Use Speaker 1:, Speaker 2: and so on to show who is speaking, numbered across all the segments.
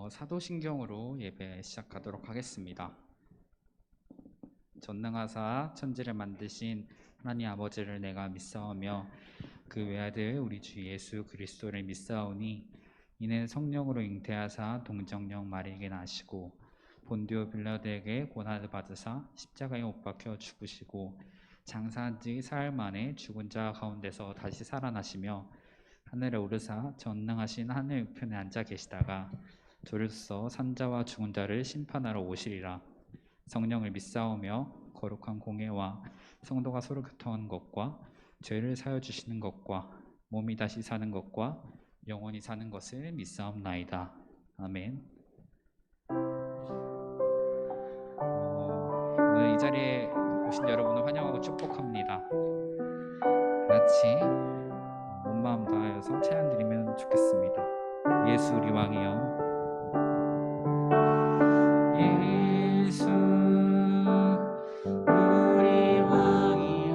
Speaker 1: 사도신경으로 예배 시작하도록 하겠습니다. 전능하사 천지를 만드신 하나님 아버지를 내가 믿사오며 그 외아들 우리 주 예수 그리스도를 믿사오니 이는 성령으로 잉태하사 동정녀 마리에게 나시고 본디오 빌라도에게 고난을 받으사 십자가에 못 박혀 죽으시고 장사한 지 사흘 만에 죽은 자 가운데서 다시 살아나시며 하늘에 오르사 전능하신 하늘 우편에 앉아 계시다가 둘이서 산자와 죽은 자를 심판하러 오시리라. 성령을 믿사오며 거룩한 공예와 성도가 서로 교통하는 것과 죄를 사여 주시는 것과 몸이 다시 사는 것과 영원히 사는 것을 믿사옵나이다. 아멘. 오늘 이 자리에 오신 여러분을 환영하고 축복합니다. 같이 온 마음 다하여서 찬양 드리면 좋겠습니다. 예수 우리 왕이여, 예수 우리 왕이여,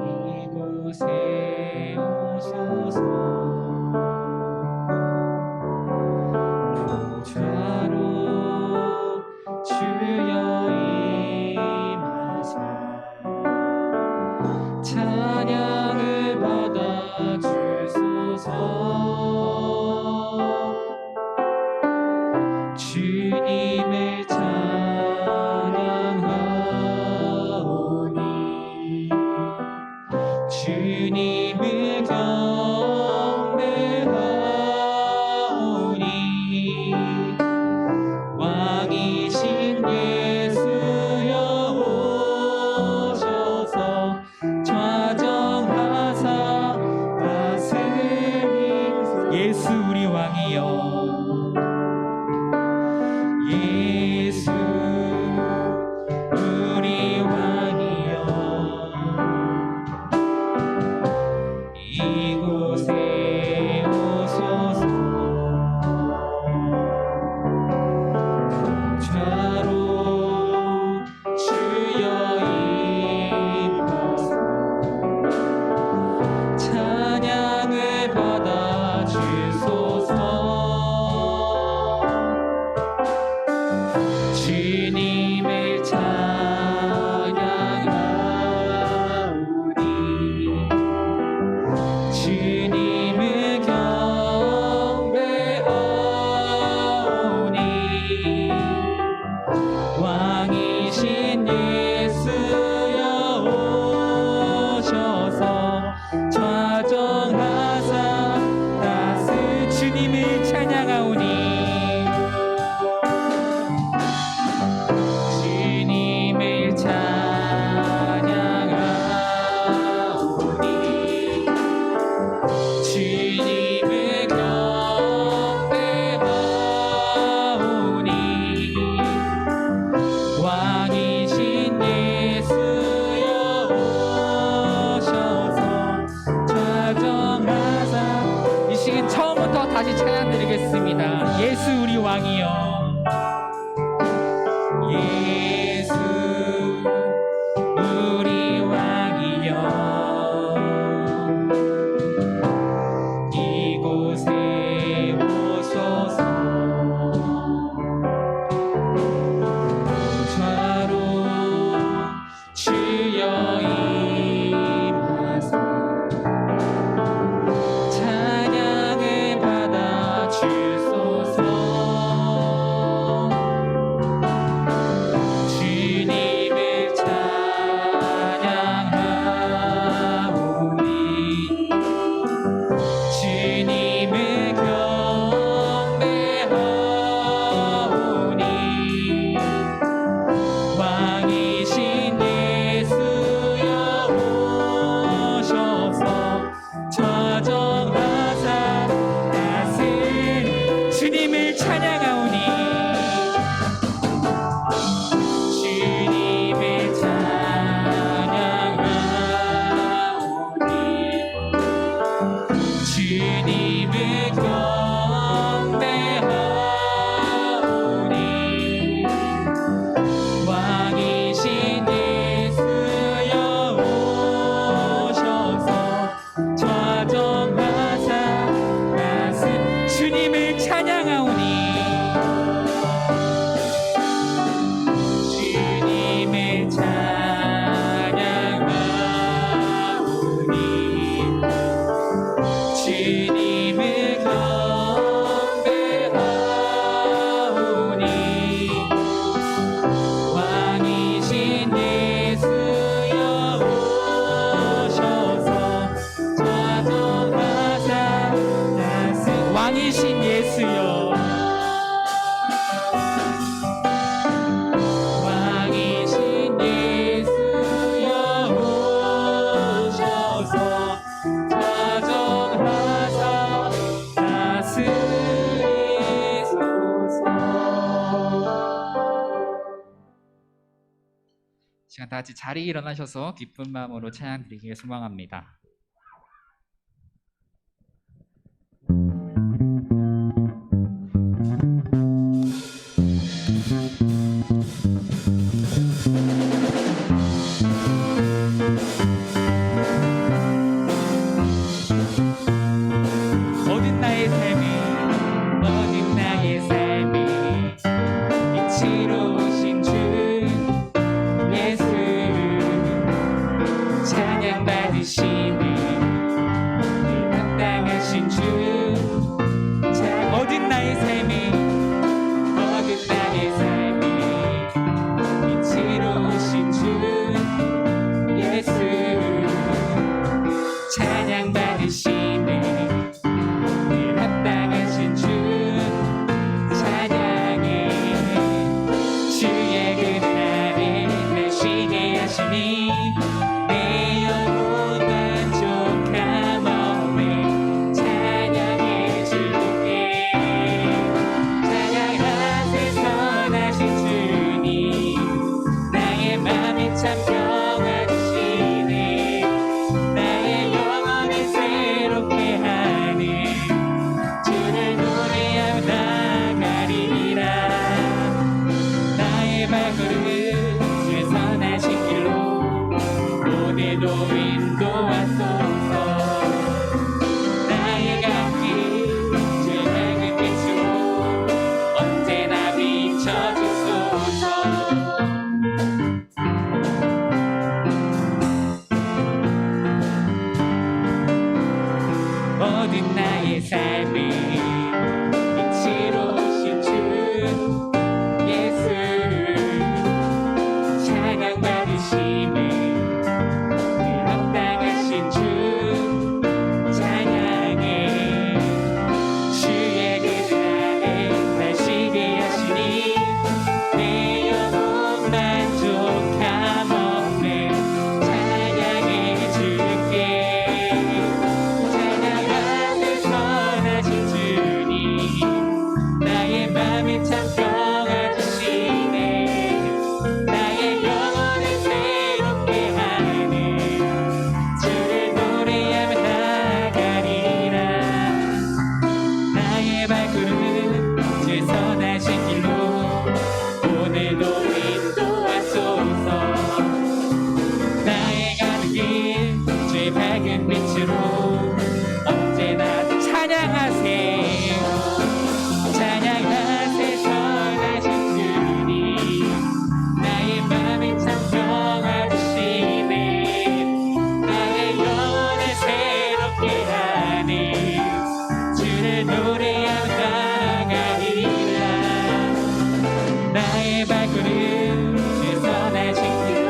Speaker 1: 이곳에 오소서. 보좌로 주여 임하사 찬양을 받아 주소서. 주님을 찬양하오니 주님을 경배하오니 왕이신 예수여 오셔서 좌정하사 다스리소서. 예수 우리 왕이여, 예수 우리 왕이여, 이곳에 오소서. 보좌로 주여 임하사 찬양을 받아 주소서. 주님을 찬양하오니 주님을 경배하오니 왕이신 예수여 오셔서 좌정하사 주님을 찬양하오니 주님을 찬양하오니 주님을 경배하오니 왕이신 예수여 오셔서 좌정하사. 이 시간 처음부터 다시 찬양드리겠습니다. 예수 우리 왕이여, 예수 우리 왕이여, 이곳에 오소서. 보좌로 주여 임하사 찬양을 받아 주소서. 주님을 찬양하오니 주님을 경배하오니 왕이신 예수여 오셔서 자정하사 다스리소서. 시간 다 같이 자리 일어나셔서 기쁜 마음으로 찬양 드리기를 소망합니다. 어딘 나의 삶이 어딘 나의 삶이 빛으로 오신 주 예수 찬양 받으시네 합당하신 주. 어딘 나의 삶이 어딘 나의 삶이 빛으로 오신 주 예수 찬양 받으시네 합당하신 주 찬양해. 주의 그날에 날 쉬게 하시니 내 영혼 만족함없네 찬양해 주께. 찬양하세 선하신 주님 나의 맘이 참 평화 주시네 나의 영혼을 새롭게 하네 주를 노래하며 나가리라. 나의 발걸음을 주의 선하신 길로 오늘도 인도하소서. 나의 갓길 주의 밝은 빛으로 언제나 비춰주소서. 어딘 나의 삶이 빛으로 오신 주 예수 찬양 받으시네 합당하신 주 찬양해. 주의 그날에 날 쉬게 하시니 내 영혼 만족함없네 찬양해 주께. 찬양하세 선하신 주님 나의 맘이 참 평화 주시네 나의 영혼을 새롭게 하네 주를 노래하며 나가리라. 나의 발걸음은 주의 선하신 길로 오늘도 인도하소서. 나의 가는 길 주의 밝은 빛으로 언제나 찬양하세요. 찬양하세 선하신 주님 나의 맘이 참 평화 주시네 나의 영혼을 새롭게 하네 주를 노래하며 나가리라. 나의 발걸음 주의 선하신 길로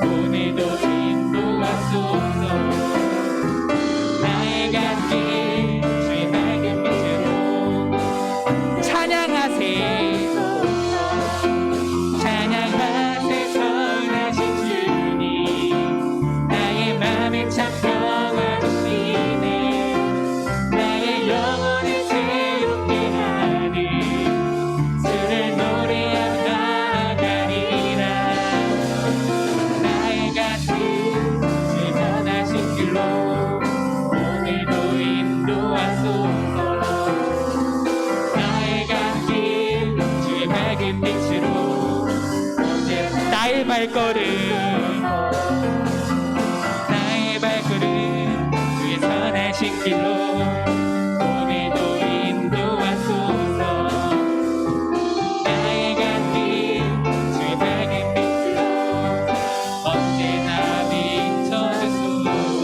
Speaker 1: 오늘도 인도하소서. 나의 갓길 주의 밝은 빛으로 찬양하세요. 찬양하세 선하신 주님 나의 맘에 참 평화 주시네 나의 영혼을 새롭게 하네 주를 노래하며 나가리라. 나의 갓길 주의 선하신 길로 오늘도 인도하소서. 나의 갓길 주의 밝은 빛으로 언제나 나의 발걸음 나의 발걸음 주의 선하신 길로 오늘도 인도하소서. 나의 갓길 주의 밝은 빛으로 언제나 비춰주소서.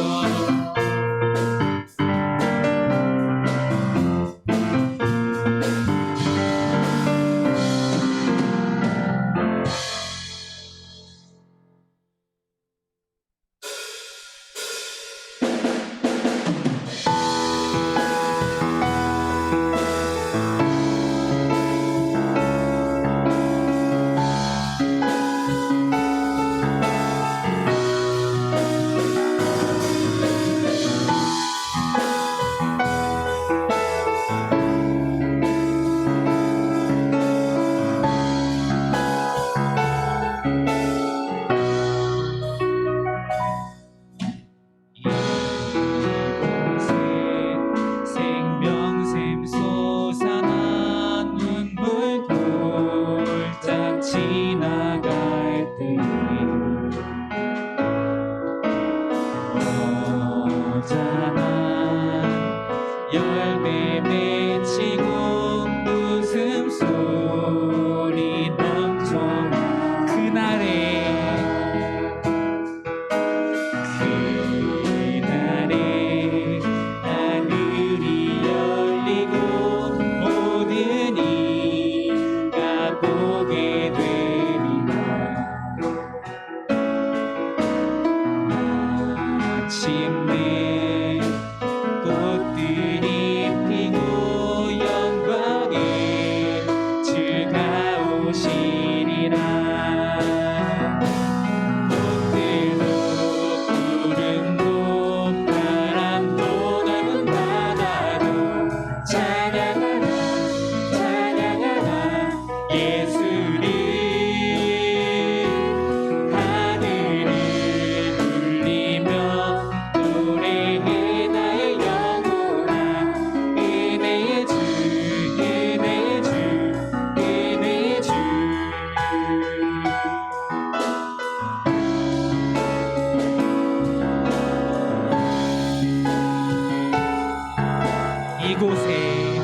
Speaker 1: 예수를 하늘을 울리며 노래해 나의 영혼아 은혜의 주 은혜의 주 은혜의 주 이곳에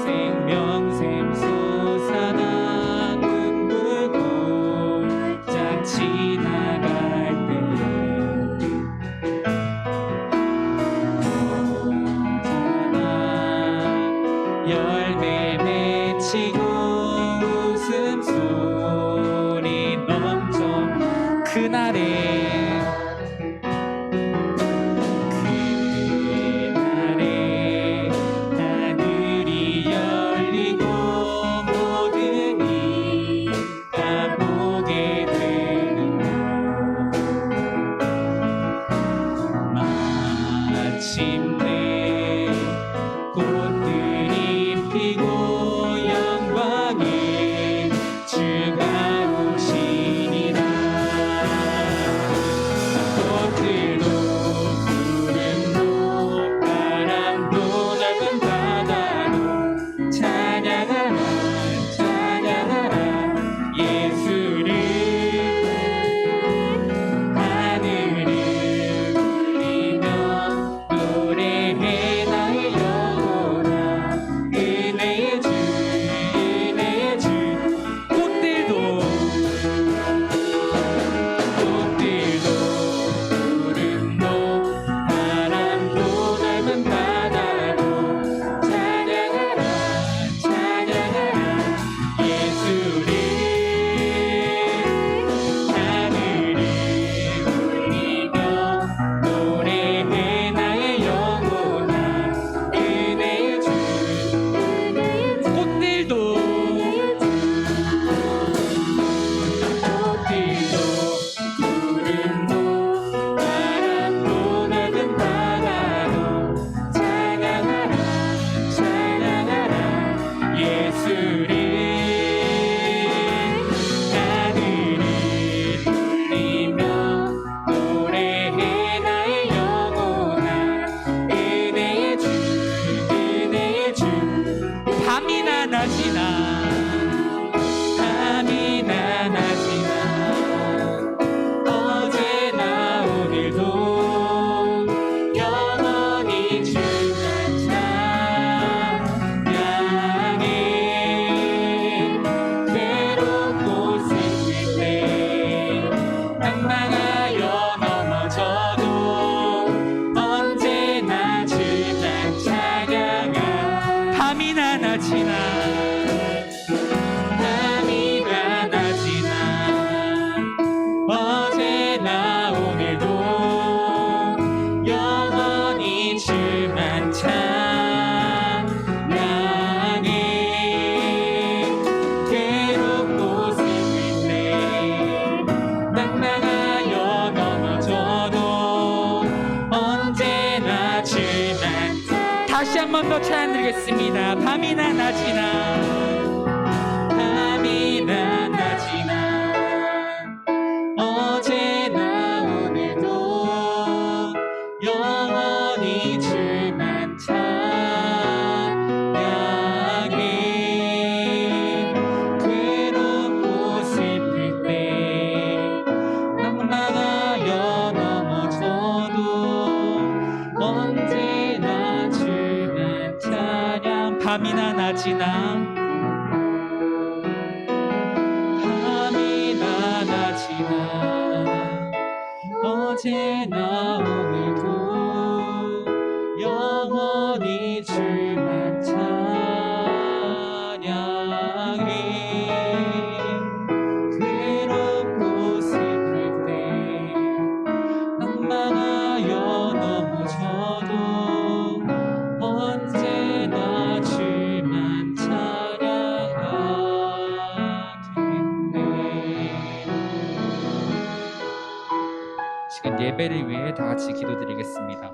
Speaker 1: 생명샘 솟아나 눈물고 짝 지나갈 때에 열매 맺히고 웃음소리 넘쳐 그날에 하늘이 열리고 모든 이가 보게 되는 마침내 꽃들이 피고 영광의 주가 오시리라. 꽃들도 구름도 바람도 넓은 바다도 찬양하라 찬양하라 예수를 하늘을 울리며 노래해 나의 영혼아 은혜의 주 은혜의 주 꽃들도 구름도 바람도 넓은 바다도 찬양하라 찬양하라 예수를 하늘을 울리며 노래해 나의 영혼아 은혜의 주 꽃들도 구름도 바람도 넓은 바다도 찬양하라 찬양하라 예수를 하늘을 울리며 노래해 나의 영혼아 은혜의 주 은혜의 주 밤이나 낮이나 밤이나 낮이나 어제나 오늘도 영원히 주만 찬양해 괴롭고 슬플 때 낭망하여 넘어져도 언제나 주만 찬양하 밤이나 낮이나 밤이나 낮이나 어제나 오늘도 영원히 주만 찬양해 괴롭고 슬플 때 낭망하여 넘어져도 언제나 주만 다시 한 번 더 찬양드리겠습니다. 밤이나 낮이나 밤이나 낮이나 어제나 오늘도 영원히 주만 찬양해 괴롭고 슬플 때 낭망하여 넘어져도 언제나 주만 찬양 밤이나 낮이나 밤이나 낮이나 어제나 오늘도 영원히 주만 찬양해 괴롭고 슬플 때 낭망하여 넘어져도 언제나 주만 찬양하겠네. 지금 예배를 위해 다 같이 기도드리겠습니다.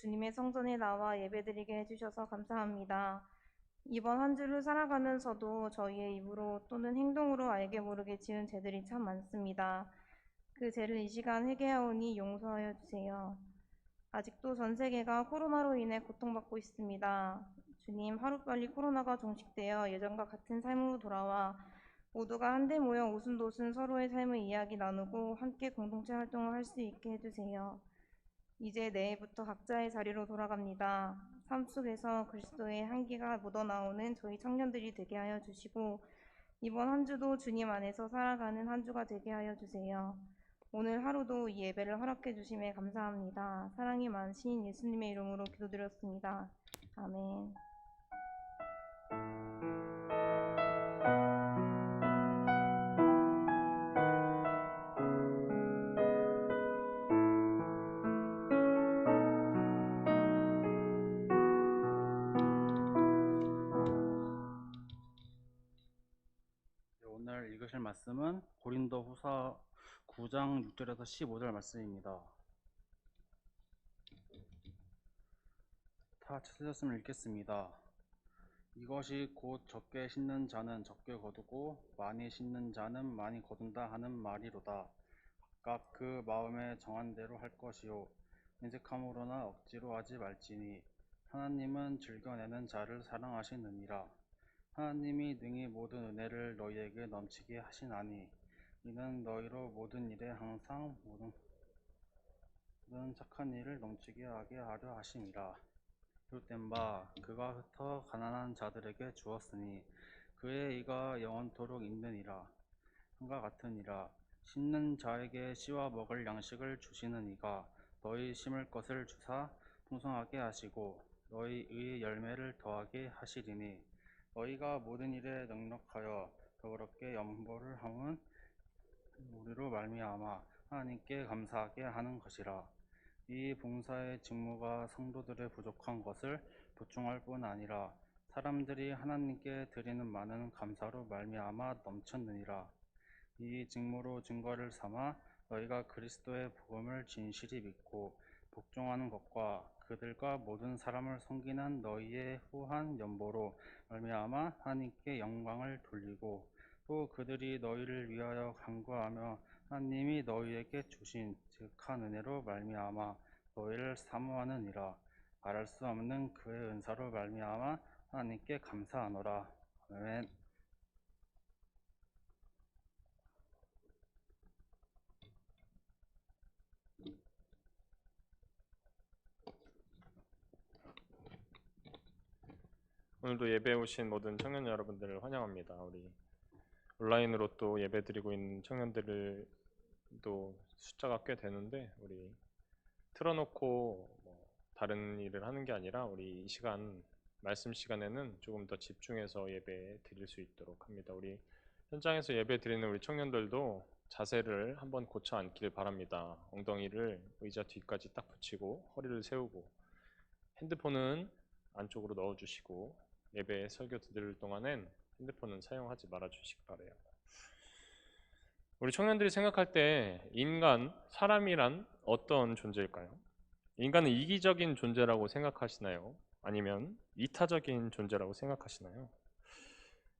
Speaker 2: 주님의 성전에 나와 예배드리게 해주셔서 감사합니다. 이번 한 주를 살아가면서도 저희의 입으로 또는 행동으로 알게 모르게 지은 죄들이 참 많습니다. 그 죄를 이 시간 회개하오니 용서하여 주세요. 아직도 전 세계가 코로나로 인해 고통받고 있습니다. 주님, 하루빨리 코로나가 종식되어 예전과 같은 삶으로 돌아와 모두가 한데 모여 오순도순 서로의 삶을 이야기 나누고 함께 공동체 활동을 할 수 있게 해주세요. 이제 내일부터 각자의 자리로 돌아갑니다. 삶 속에서 그리스도의 향기가 묻어나오는 저희 청년들이 되게 하여 주시고 이번 한 주도 주님 안에서 살아가는 한 주가 되게 하여 주세요. 오늘 하루도 이 예배를 허락해 주심에 감사합니다. 사랑이 많으신 예수님의 이름으로 기도드렸습니다. 아멘.
Speaker 3: 오늘 읽으실 말씀은 고린도후서 9장 6절에서 15절 말씀입니다. 다 찾으셨으면 읽겠습니다. 이것이 곧 적게 심는 자는 적게 거두고 많이 심는 자는 많이 거둔다 하는 말이로다. 각각 그 마음에 정한 대로 할 것이요 인색함으로나 억지로 하지 말지니 하나님은 즐겨내는 자를 사랑하시느니라. 하나님이 능히 모든 은혜를 너희에게 넘치게 하시나니 이는 너희로 모든 일에 항상 모든 착한 일을 넘치게 하게 하려 하심이라. 비롯된 바 그가 흩어 가난한 자들에게 주었으니 그의 의가 영원토록 있느니라. 한과 같으니라. 심는 자에게 씨와 먹을 양식을 주시는 이가 너희 심을 것을 주사 풍성하게 하시고 너희 의 열매를 더하게 하시리니 너희가 모든 일에 넉넉하여 더럽게 연보를 함은 우리로 말미암아 하나님께 감사하게 하는 것이라. 이 봉사의 직무가 성도들의 부족한 것을 보충할 뿐 아니라 사람들이 하나님께 드리는 많은 감사로 말미암아 넘쳤느니라. 이 직무로 증거를 삼아 너희가 그리스도의 복음을 진실히 믿고 복종하는 것과 그들과 모든 사람을 섬기는 너희의 후한 연보로 말미암아 하나님께 영광을 돌리고 또 그들이 너희를 위하여 간구하며 하나님이 너희에게 주신 즉한 은혜로 말미암아 너희를 사모하느니라. 말할 수 없는 그의 은사로 말미암아 하나님께 감사하노라. 아멘.
Speaker 4: 오늘도 예배 오신 모든 청년 여러분들을 환영합니다. 우리 온라인으로 또 예배 드리고 있는 청년들을 또 숫자가 꽤 되는데 우리 틀어놓고 다른 일을 하는 게 아니라 우리 이 시간 말씀 시간에는 조금 더 집중해서 예배 드릴 수 있도록 합니다. 우리 현장에서 예배 드리는 우리 청년들도 자세를 한번 고쳐 앉길 바랍니다. 엉덩이를 의자 뒤까지 딱 붙이고 허리를 세우고 핸드폰은 안쪽으로 넣어주시고 예배 설교 들을 동안엔 핸드폰은 사용하지 말아주시기 바라요. 우리 청년들이 생각할 때 인간, 사람이란 어떤 존재일까요? 인간은 이기적인 존재라고 생각하시나요? 아니면 이타적인 존재라고 생각하시나요?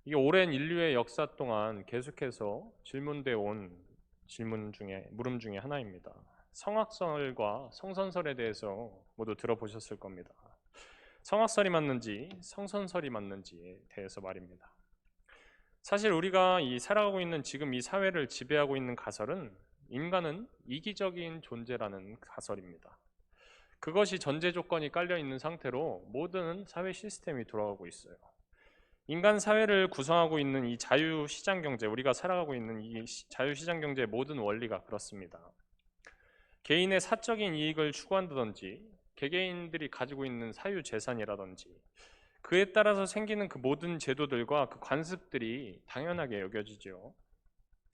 Speaker 4: 이게 오랜 인류의 역사 동안 계속해서 질문되어 온 물음 중에 하나입니다. 성악설과 성선설에 대해서 모두 들어보셨을 겁니다. 성악설이 맞는지 성선설이 맞는지에 대해서 말입니다. 사실 우리가 살아가고 있는 지금 이 사회를 지배하고 있는 가설은 인간은 이기적인 존재라는 가설입니다. 그것이 전제 조건이 깔려 있는 상태로 모든 사회 시스템이 돌아가고 있어요. 인간 사회를 구성하고 있는 이 자유시장 경제, 우리가 살아가고 있는 이 자유시장 경제의 모든 원리가 그렇습니다. 개인의 사적인 이익을 추구한다든지 개개인들이 가지고 있는 사유재산이라든지 그에 따라서 생기는 그 모든 제도들과 그 관습들이 당연하게 여겨지죠.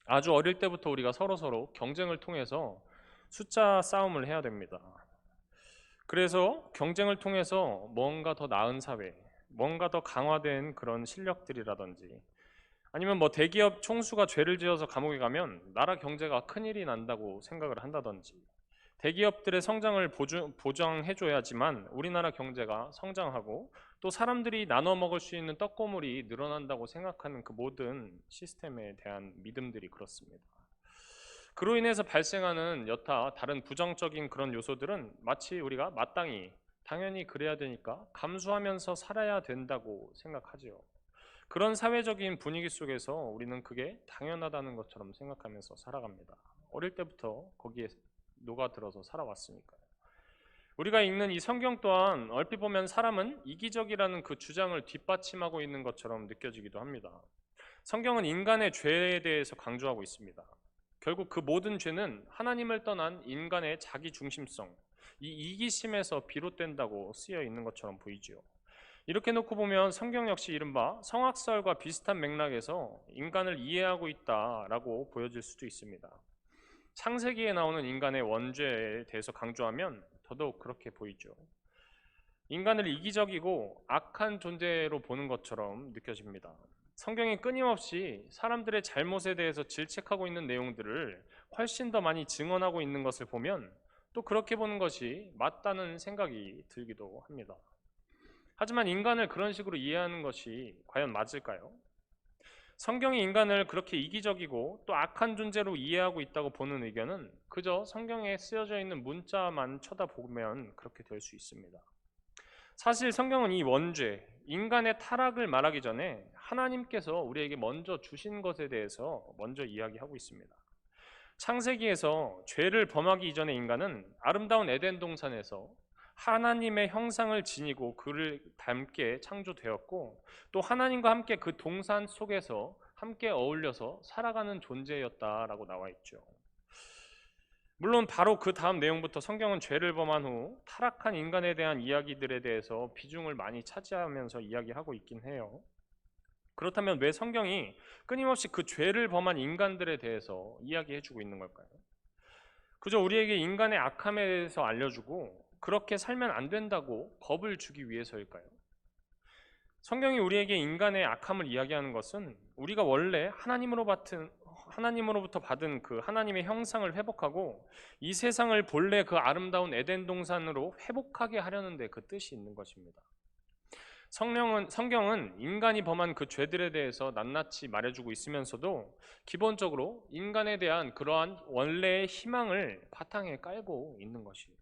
Speaker 4: 아주 어릴 때부터 우리가 서로 경쟁을 통해서 숫자 싸움을 해야 됩니다. 그래서 경쟁을 통해서 뭔가 더 나은 사회, 뭔가 더 강화된 그런 실력들이라든지 아니면 대기업 총수가 죄를 지어서 감옥에 가면 나라 경제가 큰일이 난다고 생각을 한다든지 대기업들의 성장을 보장해줘야지만 우리나라 경제가 성장하고 또 사람들이 나눠 먹을 수 있는 떡고물이 늘어난다고 생각하는 그 모든 시스템에 대한 믿음들이 그렇습니다. 그로 인해서 발생하는 여타 다른 부정적인 그런 요소들은 마치 우리가 마땅히 당연히 그래야 되니까 감수하면서 살아야 된다고 생각하지요. 그런 사회적인 분위기 속에서 우리는 그게 당연하다는 것처럼 생각하면서 살아갑니다. 어릴 때부터 거기에 녹아들어서 살아왔으니까요. 우리가 읽는 이 성경 또한 얼핏 보면 사람은 이기적이라는 그 주장을 뒷받침하고 있는 것처럼 느껴지기도 합니다. 성경은 인간의 죄에 대해서 강조하고 있습니다. 결국 그 모든 죄는 하나님을 떠난 인간의 자기중심성, 이 이기심에서 비롯된다고 쓰여 있는 것처럼 보이지요. 이렇게 놓고 보면 성경 역시 이른바 성악설과 비슷한 맥락에서 인간을 이해하고 있다라고 보여질 수도 있습니다. 창세기에 나오는 인간의 원죄에 대해서 강조하면 더더욱 그렇게 보이죠. 인간을 이기적이고 악한 존재로 보는 것처럼 느껴집니다. 성경이 끊임없이 사람들의 잘못에 대해서 질책하고 있는 내용들을 훨씬 더 많이 증언하고 있는 것을 보면 또 그렇게 보는 것이 맞다는 생각이 들기도 합니다. 하지만 인간을 그런 식으로 이해하는 것이 과연 맞을까요? 성경이 인간을 그렇게 이기적이고 또 악한 존재로 이해하고 있다고 보는 의견은 그저 성경에 쓰여져 있는 문자만 쳐다보면 그렇게 될 수 있습니다. 사실 성경은 이 원죄, 인간의 타락을 말하기 전에 하나님께서 우리에게 먼저 주신 것에 대해서 먼저 이야기하고 있습니다. 창세기에서 죄를 범하기 이전의 인간은 아름다운 에덴 동산에서 하나님의 형상을 지니고 그를 닮게 창조되었고 또 하나님과 함께 그 동산 속에서 함께 어울려서 살아가는 존재였다라고 나와 있죠. 물론 바로 그 다음 내용부터 성경은 죄를 범한 후 타락한 인간에 대한 이야기들에 대해서 비중을 많이 차지하면서 이야기하고 있긴 해요. 그렇다면 왜 성경이 끊임없이 그 죄를 범한 인간들에 대해서 이야기해주고 있는 걸까요? 그저 우리에게 인간의 악함에 대해서 알려주고 그렇게 살면 안 된다고 겁을 주기 위해서일까요? 성경이 우리에게 인간의 악함을 이야기하는 것은 우리가 원래 하나님으로부터 받은 그 하나님의 형상을 회복하고 이 세상을 본래 그 아름다운 에덴 동산으로 회복하게 하려는 데 그 뜻이 있는 것입니다. 성경은 인간이 범한 그 죄들에 대해서 낱낱이 말해주고 있으면서도 기본적으로 인간에 대한 그러한 원래의 희망을 바탕에 깔고 있는 것이에요.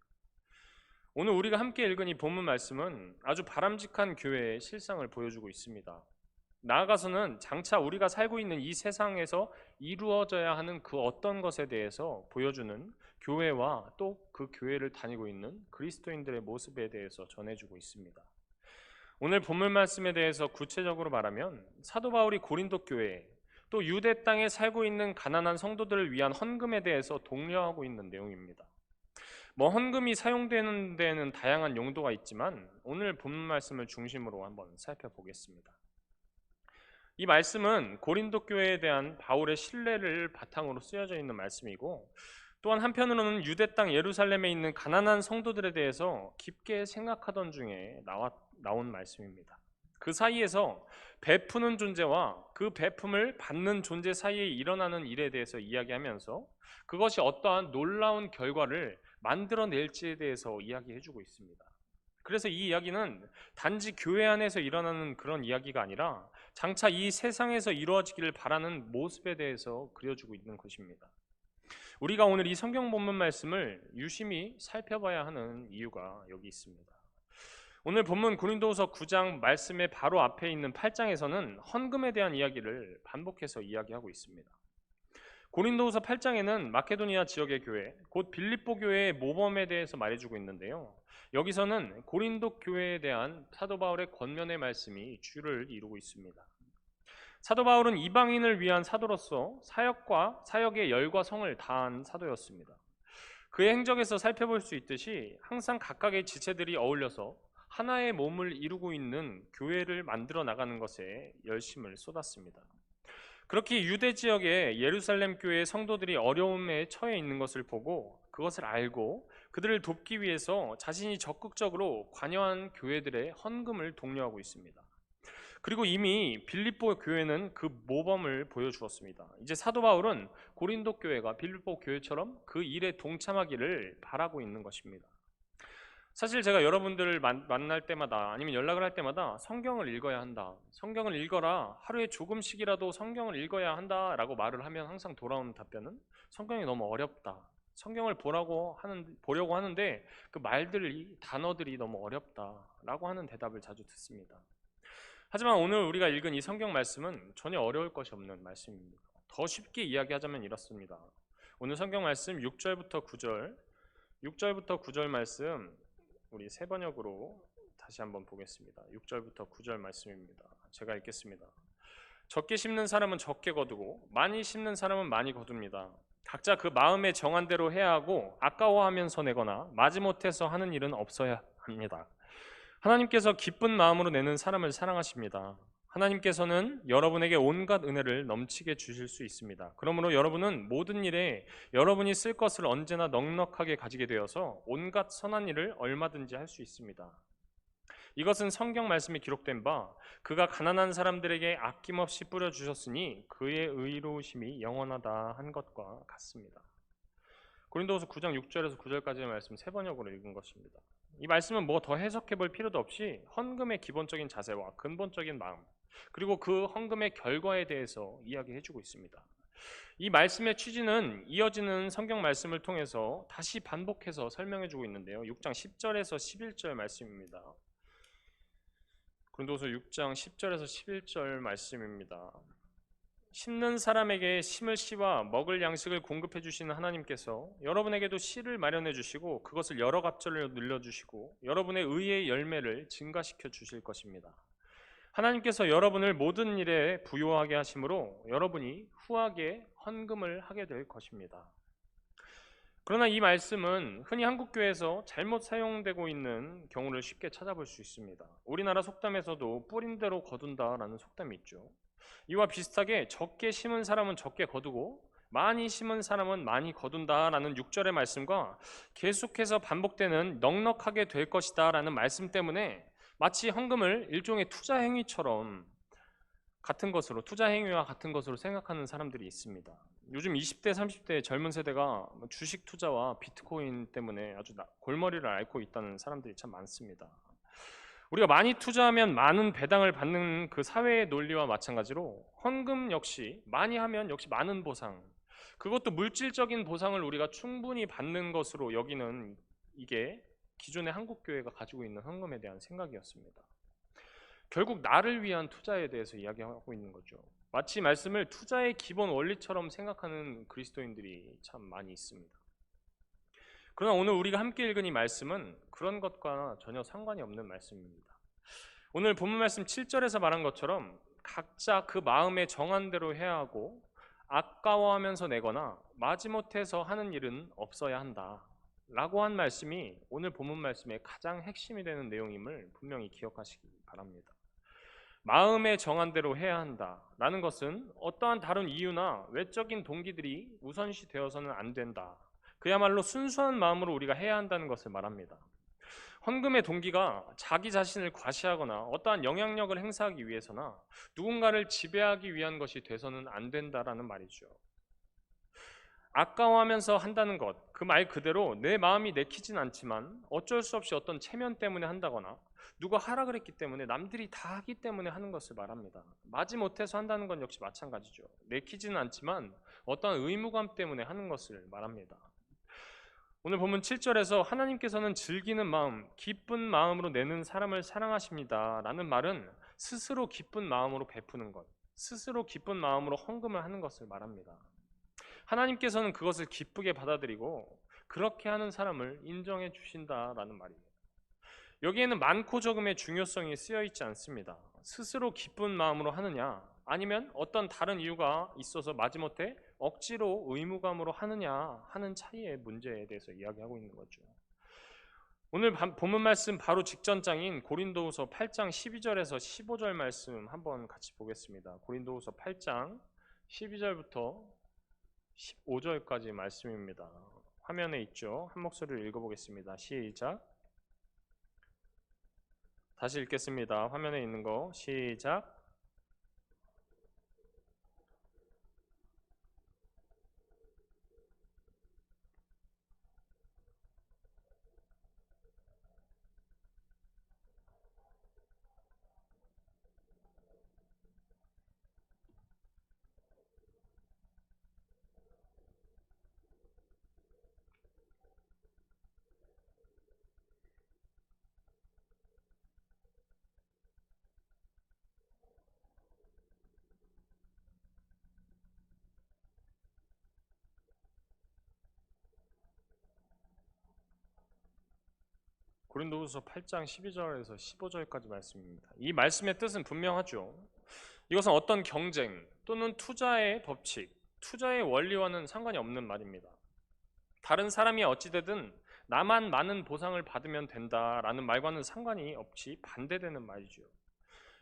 Speaker 4: 오늘 우리가 함께 읽은 이 본문 말씀은 아주 바람직한 교회의 실상을 보여주고 있습니다. 나아가서는 장차 우리가 살고 있는 이 세상에서 이루어져야 하는 그 어떤 것에 대해서 보여주는 교회와 또 그 교회를 다니고 있는 그리스도인들의 모습에 대해서 전해주고 있습니다. 오늘 본문 말씀에 대해서 구체적으로 말하면 사도 바울이 고린도 교회 또 유대 땅에 살고 있는 가난한 성도들을 위한 헌금에 대해서 독려하고 있는 내용입니다. 헌금이 사용되는 데는 다양한 용도가 있지만 오늘 본문 말씀을 중심으로 한번 살펴보겠습니다. 이 말씀은 고린도 교회에 대한 바울의 신뢰를 바탕으로 쓰여져 있는 말씀이고 또한 한편으로는 유대 땅 예루살렘에 있는 가난한 성도들에 대해서 깊게 생각하던 중에 나온 말씀입니다. 그 사이에서 베푸는 존재와 그 베품을 받는 존재 사이에 일어나는 일에 대해서 이야기하면서 그것이 어떠한 놀라운 결과를 만들어낼지에 대해서 이야기해주고 있습니다. 그래서 이 이야기는 단지 교회 안에서 일어나는 그런 이야기가 아니라 장차 이 세상에서 이루어지기를 바라는 모습에 대해서 그려주고 있는 것입니다. 우리가 오늘 이 성경 본문 말씀을 유심히 살펴봐야 하는 이유가 여기 있습니다. 오늘 본문 고린도후서 9장 말씀의 바로 앞에 있는 8장에서는 헌금에 대한 이야기를 반복해서 이야기하고 있습니다. 고린도후서 8장에는 마케도니아 지역의 교회, 곧 빌립보 교회의 모범에 대해서 말해주고 있는데요. 여기서는 고린도 교회에 대한 사도 바울의 권면의 말씀이 주를 이루고 있습니다. 사도 바울은 이방인을 위한 사도로서 사역과 사역의 열과 성을 다한 사도였습니다. 그의 행적에서 살펴볼 수 있듯이 항상 각각의 지체들이 어울려서 하나의 몸을 이루고 있는 교회를 만들어 나가는 것에 열심을 쏟았습니다. 그렇게 유대 지역의 예루살렘 교회의 성도들이 어려움에 처해 있는 것을 보고 그것을 알고 그들을 돕기 위해서 자신이 적극적으로 관여한 교회들의 헌금을 독려하고 있습니다. 그리고 이미 빌립보 교회는 그 모범을 보여주었습니다. 이제 사도 바울은 고린도 교회가 빌립보 교회처럼 그 일에 동참하기를 바라고 있는 것입니다. 사실 제가 여러분들을 만날 때마다 아니면 연락을 할 때마다 성경을 읽어야 한다, 성경을 읽어라, 하루에 조금씩이라도 성경을 읽어야 한다라고 말을 하면 항상 돌아오는 답변은 성경이 너무 어렵다, 성경을 보려고 하는데 그 말들이, 단어들이 너무 어렵다라고 하는 대답을 자주 듣습니다. 하지만 오늘 우리가 읽은 이 성경 말씀은 전혀 어려울 것이 없는 말씀입니다. 더 쉽게 이야기하자면 이렇습니다. 오늘 성경 말씀 6절부터 9절 말씀 우리 세 번역으로 다시 한번 보겠습니다. 6절부터 9절 말씀입니다. 제가 읽겠습니다. 적게 심는 사람은 적게 거두고 많이 심는 사람은 많이 거둡니다. 각자 그 마음에 정한 대로 해야 하고 아까워하면서 내거나 마지못해서 하는 일은 없어야 합니다. 하나님께서 기쁜 마음으로 내는 사람을 사랑하십니다. 하나님께서는 여러분에게 온갖 은혜를 넘치게 주실 수 있습니다. 그러므로 여러분은 모든 일에 여러분이 쓸 것을 언제나 넉넉하게 가지게 되어서 온갖 선한 일을 얼마든지 할 수 있습니다. 이것은 성경 말씀에 기록된 바 그가 가난한 사람들에게 아낌없이 뿌려주셨으니 그의 의로우심이 영원하다 한 것과 같습니다. 고린도후서 9장 6절에서 9절까지의 말씀 세 번역으로 읽은 것입니다. 이 말씀은 뭐 더 해석해 볼 필요도 없이 헌금의 기본적인 자세와 근본적인 마음, 그리고 그 헌금의 결과에 대해서 이야기해 주고 있습니다. 이 말씀의 취지는 이어지는 성경 말씀을 통해서 다시 반복해서 설명해 주고 있는데요. 6장 10절에서 11절 말씀입니다. 고린도후서 6장 10절에서 11절 말씀입니다. 심는 사람에게 심을 씨와 먹을 양식을 공급해 주시는 하나님께서 여러분에게도 씨를 마련해 주시고 그것을 여러 갑절로 늘려 주시고 여러분의 의의 열매를 증가시켜 주실 것입니다. 하나님께서 여러분을 모든 일에 부요하게 하심으로 여러분이 후하게 헌금을 하게 될 것입니다. 그러나 이 말씀은 흔히 한국교회에서 잘못 사용되고 있는 경우를 쉽게 찾아볼 수 있습니다. 우리나라 속담에서도 뿌린 대로 거둔다라는 속담이 있죠. 이와 비슷하게 적게 심은 사람은 적게 거두고 많이 심은 사람은 많이 거둔다라는 6절의 말씀과 계속해서 반복되는 넉넉하게 될 것이다 라는 말씀 때문에 마치 헌금을 일종의 투자 행위처럼 투자 행위와 같은 것으로 생각하는 사람들이 있습니다. 요즘 20대, 30대 젊은 세대가 주식 투자와 비트코인 때문에 아주 골머리를 앓고 있다는 사람들이 참 많습니다. 우리가 많이 투자하면 많은 배당을 받는 그 사회의 논리와 마찬가지로 헌금 역시 많이 하면 역시 많은 보상, 그것도 물질적인 보상을 우리가 충분히 받는 것으로 여기는 이게 기존의 한국교회가 가지고 있는 헌금에 대한 생각이었습니다. 결국 나를 위한 투자에 대해서 이야기하고 있는 거죠. 마치 말씀을 투자의 기본 원리처럼 생각하는 그리스도인들이 참 많이 있습니다. 그러나 오늘 우리가 함께 읽은 이 말씀은 그런 것과 전혀 상관이 없는 말씀입니다. 오늘 본문 말씀 7절에서 말한 것처럼 각자 그 마음에 정한 대로 해야 하고 아까워하면서 내거나 마지못해서 하는 일은 없어야 한다 라고 한 말씀이 오늘 본문 말씀의 가장 핵심이 되는 내용임을 분명히 기억하시기 바랍니다. 마음에 정한 대로 해야 한다라는 것은 어떠한 다른 이유나 외적인 동기들이 우선시 되어서는 안 된다, 그야말로 순수한 마음으로 우리가 해야 한다는 것을 말합니다. 헌금의 동기가 자기 자신을 과시하거나 어떠한 영향력을 행사하기 위해서나 누군가를 지배하기 위한 것이 돼서는 안 된다라는 말이죠. 아까워하면서 한다는 것, 그 말 그대로 내 마음이 내키진 않지만 어쩔 수 없이 어떤 체면 때문에 한다거나 누가 하라 그랬기 때문에, 남들이 다 하기 때문에 하는 것을 말합니다. 마지못해서 한다는 건 역시 마찬가지죠. 내키지는 않지만 어떠한 의무감 때문에 하는 것을 말합니다. 오늘 본문 7절에서 하나님께서는 즐기는 마음, 기쁜 마음으로 내는 사람을 사랑하십니다 라는 말은 스스로 기쁜 마음으로 베푸는 것, 스스로 기쁜 마음으로 헌금을 하는 것을 말합니다. 하나님께서는 그것을 기쁘게 받아들이고 그렇게 하는 사람을 인정해 주신다라는 말입니다. 여기에는 많고 적음의 중요성이 쓰여 있지 않습니다. 스스로 기쁜 마음으로 하느냐, 아니면 어떤 다른 이유가 있어서 마지못해 억지로 의무감으로 하느냐 하는 차이의 문제에 대해서 이야기하고 있는 거죠. 오늘 본문 말씀 바로 직전 장인 고린도후서 8장 12절에서 15절 말씀 한번 같이 보겠습니다. 고린도후서 8장 12절부터 15절까지 말씀입니다. 화면에 있죠. 한 목소리로 읽어보겠습니다. 시작. 다시 읽겠습니다. 화면에 있는 거 시작. 고린도후서 8장 12절에서 15절까지 말씀입니다. 이 말씀의 뜻은 분명하죠. 이것은 어떤 경쟁 또는 투자의 법칙, 투자의 원리와는 상관이 없는 말입니다. 다른 사람이 어찌되든 나만 많은 보상을 받으면 된다라는 말과는 상관이 없이 반대되는 말이죠.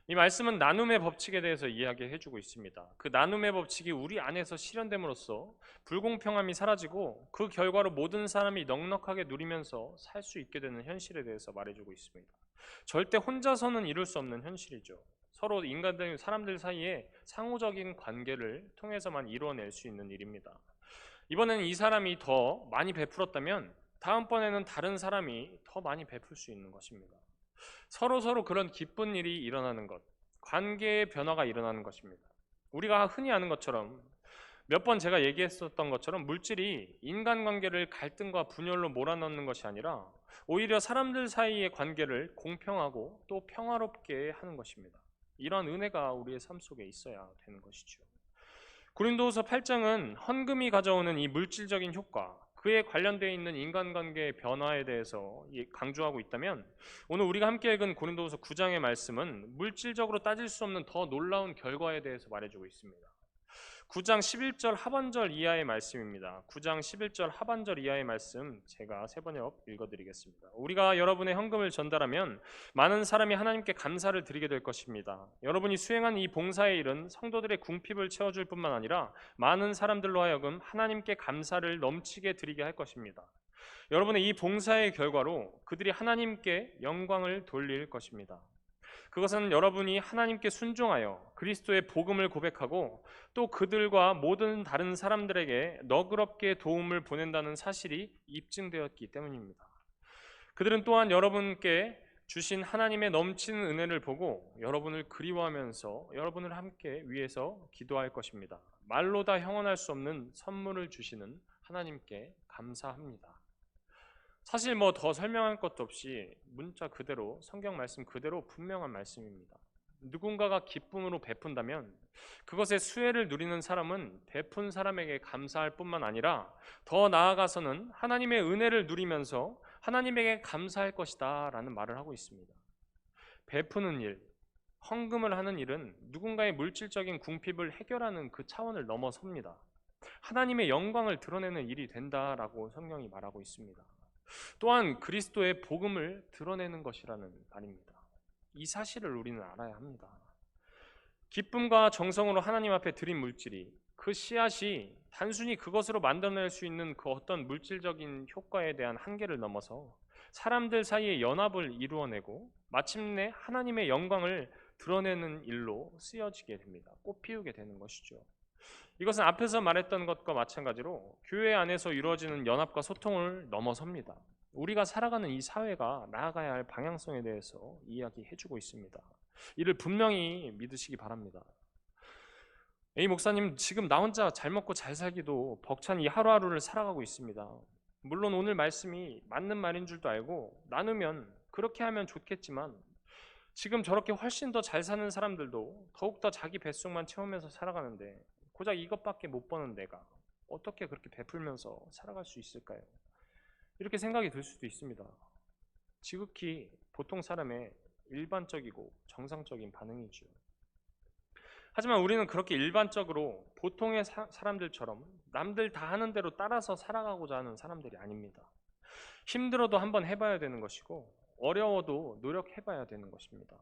Speaker 4: 이 말씀은 나눔의 법칙에 대해서 이야기해주고 있습니다. 그 나눔의 법칙이 우리 안에서 실현됨으로써 불공평함이 사라지고 그 결과로 모든 사람이 넉넉하게 누리면서 살 수 있게 되는 현실에 대해서 말해주고 있습니다. 절대 혼자서는 이룰 수 없는 현실이죠. 서로 인간들, 사람들 사이에 상호적인 관계를 통해서만 이루어낼 수 있는 일입니다. 이번에는 이 사람이 더 많이 베풀었다면 다음번에는 다른 사람이 더 많이 베풀 수 있는 것입니다. 서로 그런 기쁜 일이 일어나는 것, 관계의 변화가 일어나는 것입니다. 우리가 흔히 아는 것처럼 몇 번 제가 얘기했었던 것처럼 물질이 인간관계를 갈등과 분열로 몰아넣는 것이 아니라 오히려 사람들 사이의 관계를 공평하고 또 평화롭게 하는 것입니다. 이런 은혜가 우리의 삶 속에 있어야 되는 것이죠. 고린도후서 8장은 헌금이 가져오는 이 물질적인 효과, 그에 관련되어 있는 인간관계의 변화에 대해서 강조하고 있다면 오늘 우리가 함께 읽은 고린도후서 9장의 말씀은 물질적으로 따질 수 없는 더 놀라운 결과에 대해서 말해주고 있습니다. 9장 11절 하반절 이하의 말씀입니다. 9장 11절 하반절 이하의 말씀 제가 세 번역 읽어드리겠습니다. 우리가 여러분의 헌금을 전달하면 많은 사람이 하나님께 감사를 드리게 될 것입니다. 여러분이 수행한 이 봉사의 일은 성도들의 궁핍을 채워줄 뿐만 아니라 많은 사람들로 하여금 하나님께 감사를 넘치게 드리게 할 것입니다. 여러분의 이 봉사의 결과로 그들이 하나님께 영광을 돌릴 것입니다. 그것은 여러분이 하나님께 순종하여 그리스도의 복음을 고백하고 또 그들과 모든 다른 사람들에게 너그럽게 도움을 보낸다는 사실이 입증되었기 때문입니다. 그들은 또한 여러분께 주신 하나님의 넘치는 은혜를 보고 여러분을 그리워하면서 여러분을 함께 위해서 기도할 것입니다. 말로 다 형언할 수 없는 선물을 주시는 하나님께 감사합니다. 사실 뭐 더 설명할 것도 없이 문자 그대로 성경 말씀 그대로 분명한 말씀입니다. 누군가가 기쁨으로 베푼다면 그것의 수혜를 누리는 사람은 베푼 사람에게 감사할 뿐만 아니라 더 나아가서는 하나님의 은혜를 누리면서 하나님에게 감사할 것이다 라는 말을 하고 있습니다. 베푸는 일, 헌금을 하는 일은 누군가의 물질적인 궁핍을 해결하는 그 차원을 넘어섭니다. 하나님의 영광을 드러내는 일이 된다라고 성경이 말하고 있습니다. 또한 그리스도의 복음을 드러내는 것이라는 말입니다. 이 사실을 우리는 알아야 합니다. 기쁨과 정성으로 하나님 앞에 드린 물질이 그 씨앗이 단순히 그것으로 만들어낼 수 있는 그 어떤 물질적인 효과에 대한 한계를 넘어서 사람들 사이의 연합을 이루어내고 마침내 하나님의 영광을 드러내는 일로 쓰여지게 됩니다. 꽃피우게 되는 것이죠. 이것은 앞에서 말했던 것과 마찬가지로 교회 안에서 이루어지는 연합과 소통을 넘어섭니다. 우리가 살아가는 이 사회가 나아가야 할 방향성에 대해서 이야기해주고 있습니다. 이를 분명히 믿으시기 바랍니다. A 목사님, 지금 나 혼자 잘 먹고 잘 살기도 벅찬 이 하루하루를 살아가고 있습니다. 물론 오늘 말씀이 맞는 말인 줄도 알고 나누면 그렇게 하면 좋겠지만 지금 저렇게 훨씬 더 잘 사는 사람들도 더욱더 자기 뱃속만 채우면서 살아가는데 고작 이것밖에 못 버는 내가 어떻게 그렇게 베풀면서 살아갈 수 있을까요? 이렇게 생각이 들 수도 있습니다. 지극히 보통 사람의 일반적이고 정상적인 반응이죠. 하지만 우리는 그렇게 일반적으로 보통의 사람들처럼 남들 다 하는 대로 따라서 살아가고자 하는 사람들이 아닙니다. 힘들어도 한번 해봐야 되는 것이고 어려워도 노력해봐야 되는 것입니다.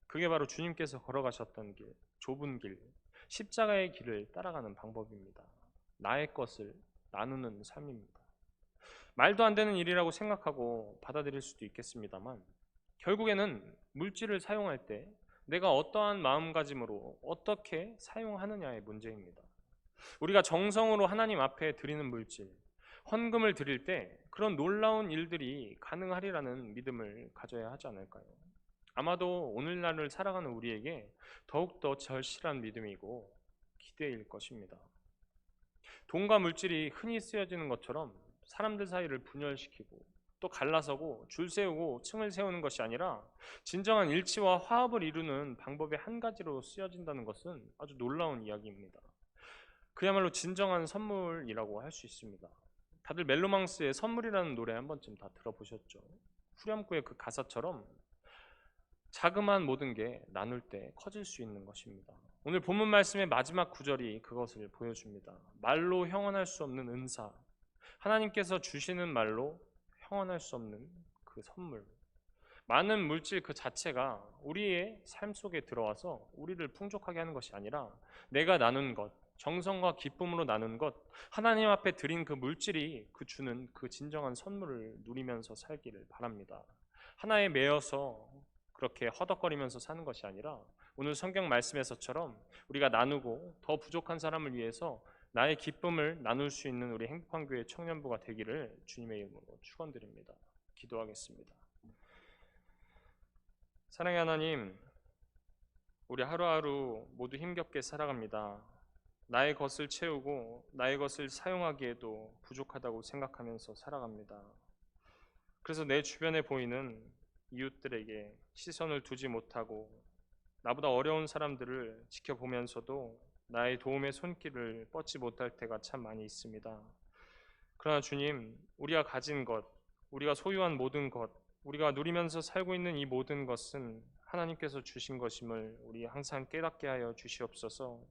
Speaker 4: 그게 바로 주님께서 걸어가셨던 길, 좁은 길, 십자가의 길을 따라가는 방법입니다. 나의 것을 나누는 삶입니다. 말도 안 되는 일이라고 생각하고 받아들일 수도 있겠습니다만 결국에는 물질을 사용할 때 내가 어떠한 마음가짐으로 어떻게 사용하느냐의 문제입니다. 우리가 정성으로 하나님 앞에 드리는 물질, 헌금을 드릴 때 그런 놀라운 일들이 가능하리라는 믿음을 가져야 하지 않을까요? 아마도 오늘날을 살아가는 우리에게 더욱더 절실한 믿음이고 기대일 것입니다. 돈과 물질이 흔히 쓰여지는 것처럼 사람들 사이를 분열시키고 또 갈라서고 줄 세우고 층을 세우는 것이 아니라 진정한 일치와 화합을 이루는 방법의 한 가지로 쓰여진다는 것은 아주 놀라운 이야기입니다. 그야말로 진정한 선물이라고 할 수 있습니다. 다들 멜로망스의 선물이라는 노래 한 번쯤 다 들어보셨죠? 후렴구의 그 가사처럼 자그마한 모든 게 나눌 때 커질 수 있는 것입니다. 오늘 본문 말씀의 마지막 구절이 그것을 보여줍니다. 말로 형언할 수 없는 은사, 하나님께서 주시는 말로 형언할 수 없는 그 선물, 많은 물질 그 자체가 우리의 삶 속에 들어와서 우리를 풍족하게 하는 것이 아니라 내가 나눈 것, 정성과 기쁨으로 나눈 것, 하나님 앞에 드린 그 물질이 그 주는 그 진정한 선물을 누리면서 살기를 바랍니다. 하나에 매여서 그렇게 허덕거리면서 사는 것이 아니라 오늘 성경 말씀에서처럼 우리가 나누고 더 부족한 사람을 위해서 나의 기쁨을 나눌 수 있는 우리 행복한 교회 청년부가 되기를 주님의 이름으로 축원드립니다. 기도하겠습니다. 사랑의 하나님, 우리 하루하루 모두 힘겹게 살아갑니다. 나의 것을 채우고 나의 것을 사용하기에도 부족하다고 생각하면서 살아갑니다. 그래서 내 주변에 보이는 이웃들에게 시선을 두지 못하고 나보다 어려운 사람들을 지켜보면서도 나의 도움의 손길을 뻗지 못할 때가 참 많이 있습니다. 그러나 주님, 우리가 가진 것, 우리가 소유한 모든 것, 우리가 누리면서 살고 있는 이 모든 것은 하나님께서 주신 것임을 우리 항상 깨닫게 하여 주시옵소서.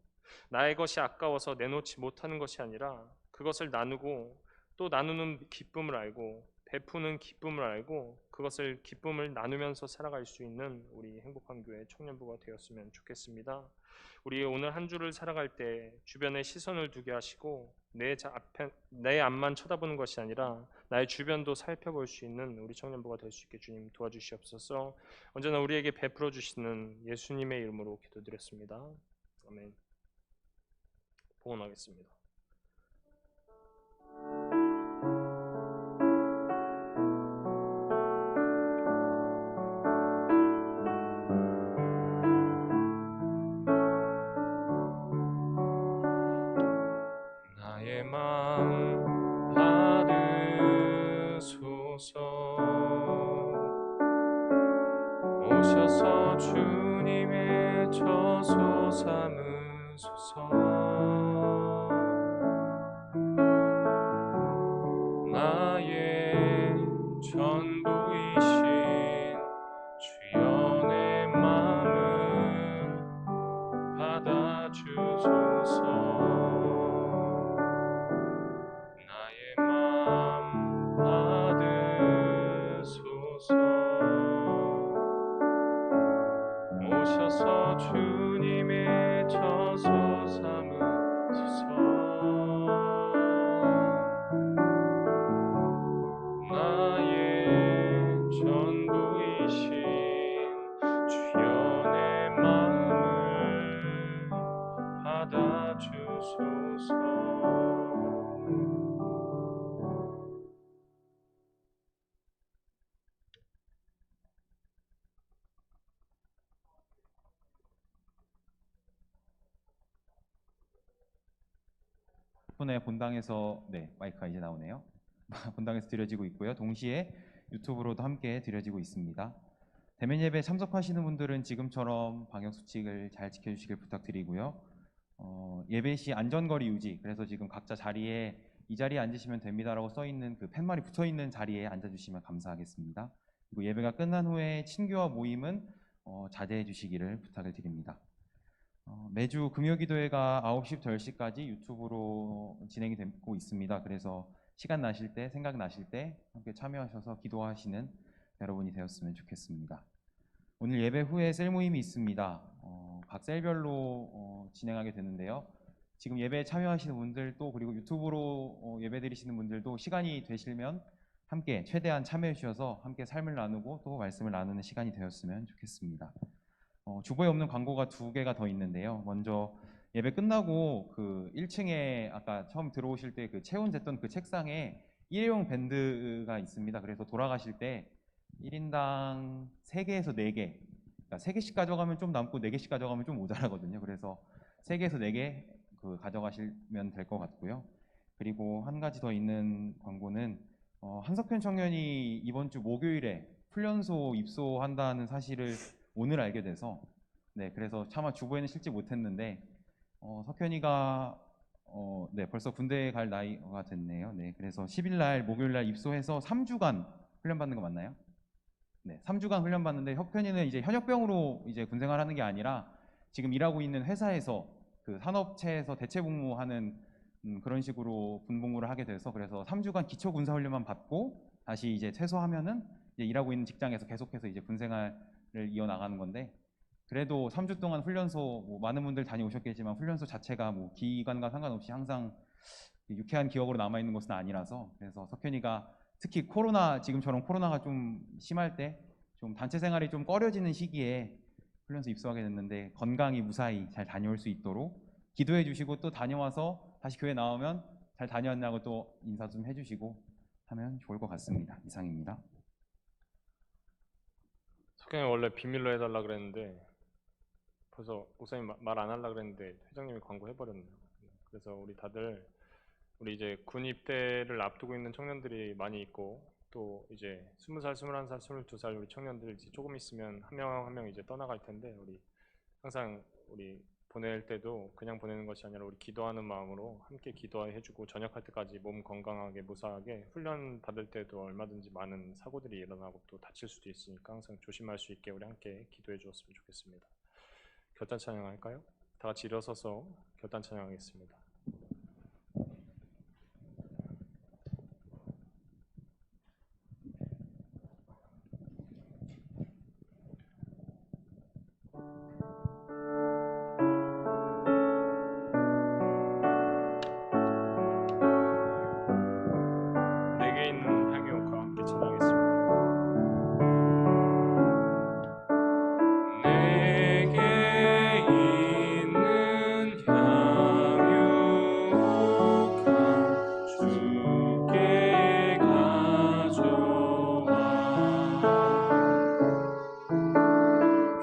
Speaker 4: 나의 것이 아까워서 내놓지 못하는 것이 아니라 그것을 나누고 또 나누는 기쁨을 알고 베푸는 기쁨을 알고 그것을 기쁨을 나누면서 살아갈 수 있는 우리 행복한 교회 청년부가 되었으면 좋겠습니다. 우리 오늘 한 주를 살아갈 때 주변에 시선을 두게 하시고 내 앞만 쳐다보는 것이 아니라 나의 주변도 살펴볼 수 있는 우리 청년부가 될 수 있게 주님 도와주시옵소서. 언제나 우리에게 베풀어 주시는 예수님의 이름으로 기도드렸습니다. 아멘. 봉헌하겠습니다. 나의 마음 받으소서. 오셔서 주님의 저소 삼으소서. 나의 전부이신 주여 내 마음을 받아주소서. 나의 마음 받으소서. 오셔서 주님의 저소 삼으소서. 나의 전부이신 주여 내 마음을 받아주소서.
Speaker 5: 덕분에 본당에서 마이크가 이제 나오네요. 본당에서 드려지고 있고요. 동시에 유튜브로도 함께 드려지고 있습니다. 대면 예배 참석하시는 분들은 지금처럼 방역 수칙을 잘 지켜주시길 부탁드리고요. 예배 시 안전거리 유지, 그래서 지금 각자 자리에 이 자리에 앉으시면 됩니다라고 써 있는 그 팻말이 붙어 있는 자리에 앉아주시면 감사하겠습니다. 그리고 예배가 끝난 후에 친교와 모임은 자제해 주시기를 부탁을 드립니다. 매주 금요기도회가 9시부터 10시까지 유튜브로 진행이 되고 있습니다. 그래서 시간 나실 때, 생각 나실 때 함께 참여하셔서 기도하시는 여러분이 되었으면 좋겠습니다. 오늘 예배 후에 셀 모임이 있습니다. 각 셀별로 진행하게 되는데요. 지금 예배에 참여하시는 분들 또 그리고 유튜브로 예배 드리시는 분들도 시간이 되시면 함께 최대한 참여해 주셔서 함께 삶을 나누고 또 말씀을 나누는 시간이 되었으면 좋겠습니다. 주보에 없는 광고가 2개가 더 있는데요. 먼저 예배 끝나고 그 1층에 아까 처음 들어오실 때 그 체온쟀던 그 책상에 일회용 밴드가 있습니다. 그래서 돌아가실 때 1인당 3개에서 4개, 그러니까 3개씩 가져가면 좀 남고 4개씩 가져가면 좀 모자라거든요. 그래서 3개에서 4개 그 가져가시면 될 것 같고요. 그리고 한 가지 더 있는 광고는 한석현 청년이 이번 주 목요일에 훈련소 입소한다는 사실을 오늘 알게 돼서 그래서 차마 주보에는 실지 못했는데 석현이가 벌써 군대에 갈 나이가 됐네요. 그래서 10일 날 목요일 날 입소해서 3주간 훈련 받는 거 맞나요? 네, 3주간 훈련 받는데 혁편이는 이제 현역병으로 이제 군 생활하는 게 아니라 지금 일하고 있는 회사에서 그 산업체에서 대체 복무하는 그런 식으로 군복무를 하게 돼서 그래서 3주간 기초 군사 훈련만 받고 다시 이제 퇴소하면은 이제 일하고 있는 직장에서 계속해서 이제 군 생활을 이어나가는 건데 그래도 3주 동안 훈련소 뭐 많은 분들 다녀오셨겠지만 훈련소 자체가 뭐 기간과 상관없이 항상 유쾌한 기억으로 남아 있는 것은 아니라서 그래서 석현이가 특히 코로나 지금처럼 코로나가 좀 심할 때 좀 단체 생활이 좀 꺼려지는 시기에 훈련소 입소하게 됐는데 건강히 무사히 잘 다녀올 수 있도록 기도해 주시고 또 다녀와서 다시 교회 나오면 잘 다녀왔냐고 또 인사 좀 해주시고 하면 좋을 것 같습니다. 이상입니다.
Speaker 4: 석현이 원래 비밀로 해달라 그랬는데 벌써 목사님 말 안 하려고 그랬는데 회장님이 광고해버렸네요. 그래서 우리 다들 우리 이제 군 입대를 앞두고 있는 청년들이 많이 있고 또 이제 20살, 21살, 22살 우리 청년들 이제 조금 있으면 한 명 한 명 이제 떠나갈 텐데 우리 항상 우리 보낼 때도 그냥 보내는 것이 아니라 우리 기도하는 마음으로 함께 기도해주고 전역할 때까지 몸 건강하게 무사하게 훈련 받을 때도 얼마든지 많은 사고들이 일어나고 또 다칠 수도 있으니까 항상 조심할 수 있게 우리 함께 기도해 주었으면 좋겠습니다. 결단 찬양할까요? 다 같이 일어서서 결단 찬양하겠습니다. 내게 있는 향유와 함께 찬양하겠습니다. 내게 있는 향유가 주께 가져와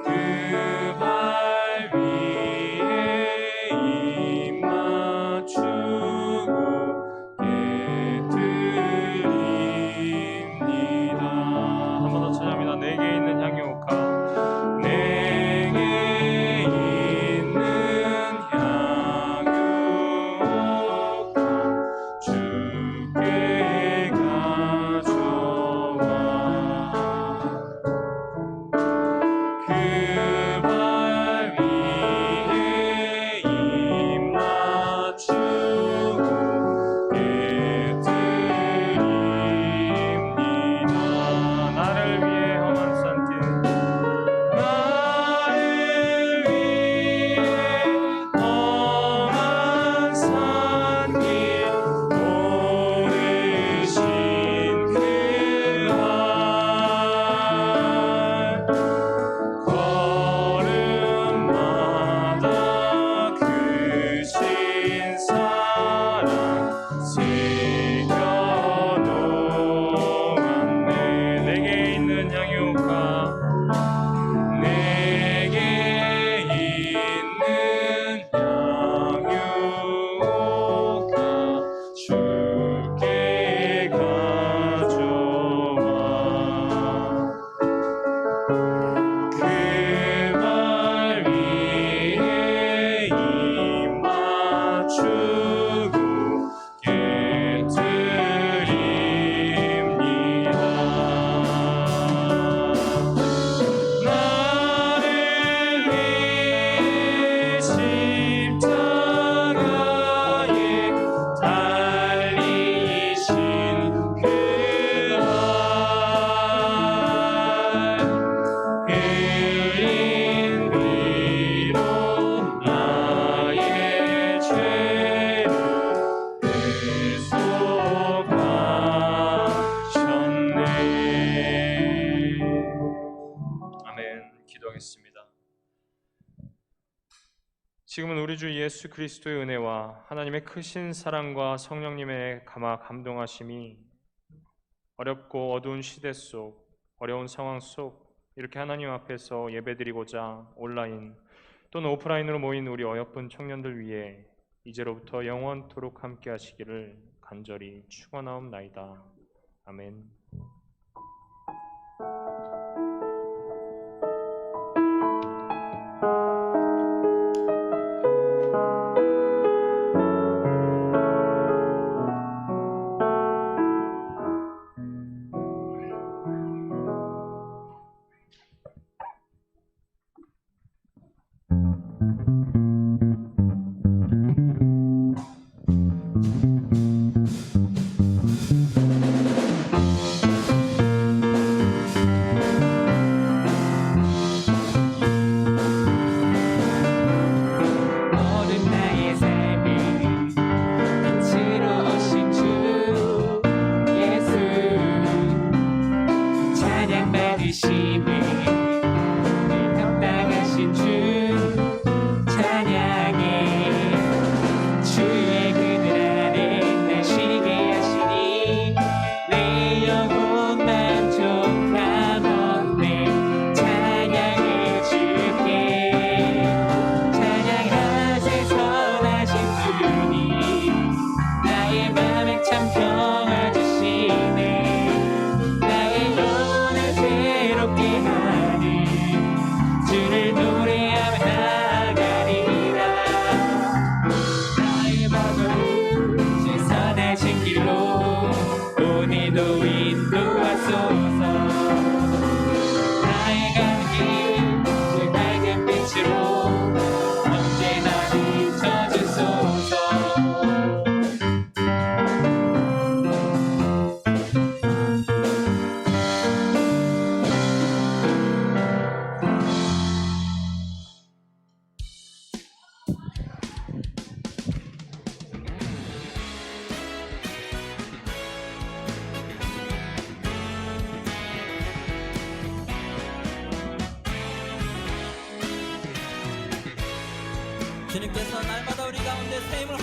Speaker 4: 그 발 위에 입 맞추고 깨뜨립니다. 한 번 더 찬양합니다. 내게 있는 향유가 내게 있는 향유가 주께 가져와 그 발 위에 입 맞추고 깨뜨립니다. 나를 위해 험한 산길 나를 위해 험한 산길 오르신 그날 걸음마다 그 신 사랑 새겨놓았네. 내게 있는 향유가 내게 있는 향유가 주께 가져와 그 발 위에 입 맞추고 깨뜨립니다. 나를 위해 십자가에 달리신 그날 흘린 피로 나의 죄를 대속하셨네. 아멘. 기도하겠습니다. 지금은 우리 주 예수 그리스도의 은혜와 하나님의 크신 사랑과 성령님의 감동하심이 어렵고 어두운 시대 속 어려운 상황 속 이렇게 하나님 앞에서 예배드리고자 온라인 또는 오프라인으로 모인 우리 어여쁜 청년들 위해 이제로부터 영원토록 함께 하시기를 간절히 축원하옵나이다. 아멘.
Speaker 1: 모든 나의 삶을 빛으로 오신 주 예수 찬양 받으심을 늘 합당하신 주 찬양해 주의 그늘 안에 날 쉬게 하시니 내 영혼 만족함없네 찬양해 줄게 찬양하세 선하신 주님 나의 맘에 참 평화 주시네 나의 영혼을 새롭게 하는 주를 노래하며 나아가리라 나의 마음을 제 선하신 길로 오늘도 인도하소서 나의 가는 길제 밝은 빛으로 언제나 비춰주소서
Speaker 6: 주님께서 날마다 우리 가운데 새 힘을